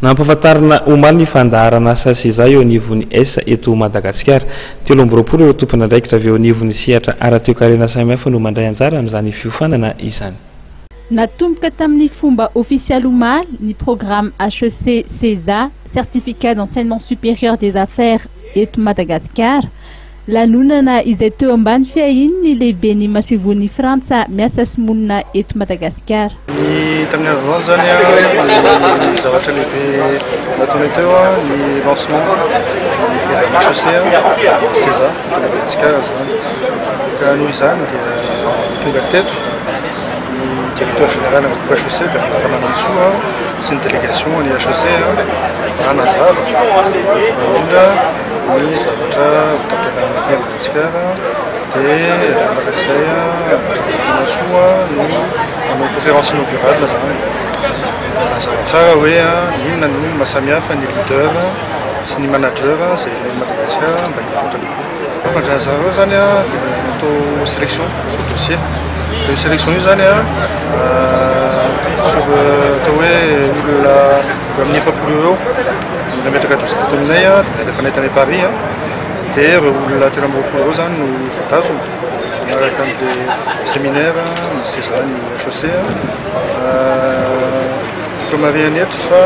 Nampafatarina omaly ny fandaharana asa seza eo anivon'ny S eto Madagasikara. 7 ireo tompona andraikitra avy eo anivon'ny sehatra ara-toekarena samihafa no mandray anjara amin'izany fiofanana izany. Natomboka tamin'ny fomba ofisialy omaly ny programme HEC CESA, certificat d'enseignement supérieur des affaires eto Madagasikara. Lanonana izay teo ambany fiahiny ny lehiben'ny masivon'ny Frantsa miasa sy monina eto Madagasikara. Ny tamin'ny azon zany ny zavatra lehibe nataony teo ny lancement ny programme HEC CESA eto Madagasikara zany. Ka noho izany dia tonga teto ny directeur général ng groupe HEC Bernard Ramanantsoa sy ny délégation ny HEC anazava indrindra ny zavatra tanterahana eto Madagasikara dia marak'izay Ramanantsoa no manao conférence inaugurale zany. Mazava tsara hoe inona no mahasamihafa ny leader sy ny manager izay Madagasikara mba hivoatra kokoa. Mandrazareo zany dia atao sélection sur dossier. Io sélection io zany sur atao hoe olona amin'ny 700 eo nametraka teto aminay rehefa nahitany Paris dia ireo olona 300 eo zany no voatazona miaraka amin'ilay séminaire misy zany HEC diplôme eto fa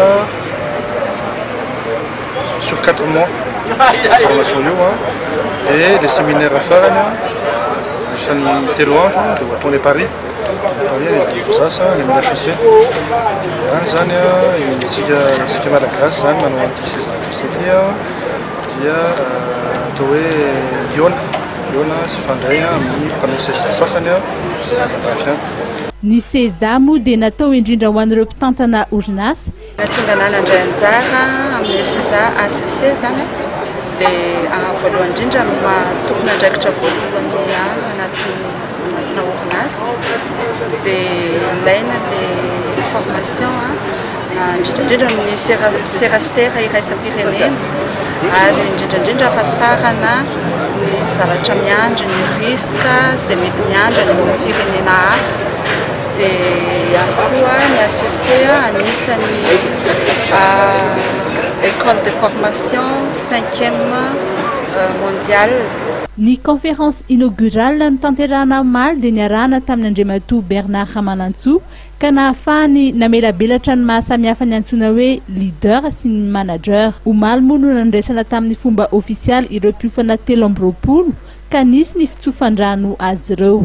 sur 4 mois formation io dia le séminaire farany isany 3 andro dia ataonay Paris ny zasasa ny amin'ny HEC any zany isika malagasy zany manao an'ity seza HEC ity dia atao hoe liona sy fandray amin'ny mpanao seza sasany izay mandafy any. Ny seza moa dia natao indrindra ho an'ireo mpitantana orinasa. Natonga nanandray anjara amin'ny seza HEC zany dia voalohany indrindra tompona andraikitra voalohany anatina orinasa dia ilaina le formation indrindra amin'ny serasera iraisam-pirenena ary indrindra ahafantarana ny zavatra miandry ny riska izay mety miandry any amin'ny firenena hafa. Dia ihany koa ny HEC anisany école de formation 5e mondiale. Ny conférence inaugurale no tanterahana omaly dia niarahana tamin'ny Andriamatoa Bernard Ramanantsoa ka nahafahany namelabelatra ny mahasamihafa ny antsoina hoe leader sy ny manager. Omaly moa no nandraisana tamin'ny fomba ofisialy ireo mpiofana 7 ka nisy ny fitsofandrano azy ireo.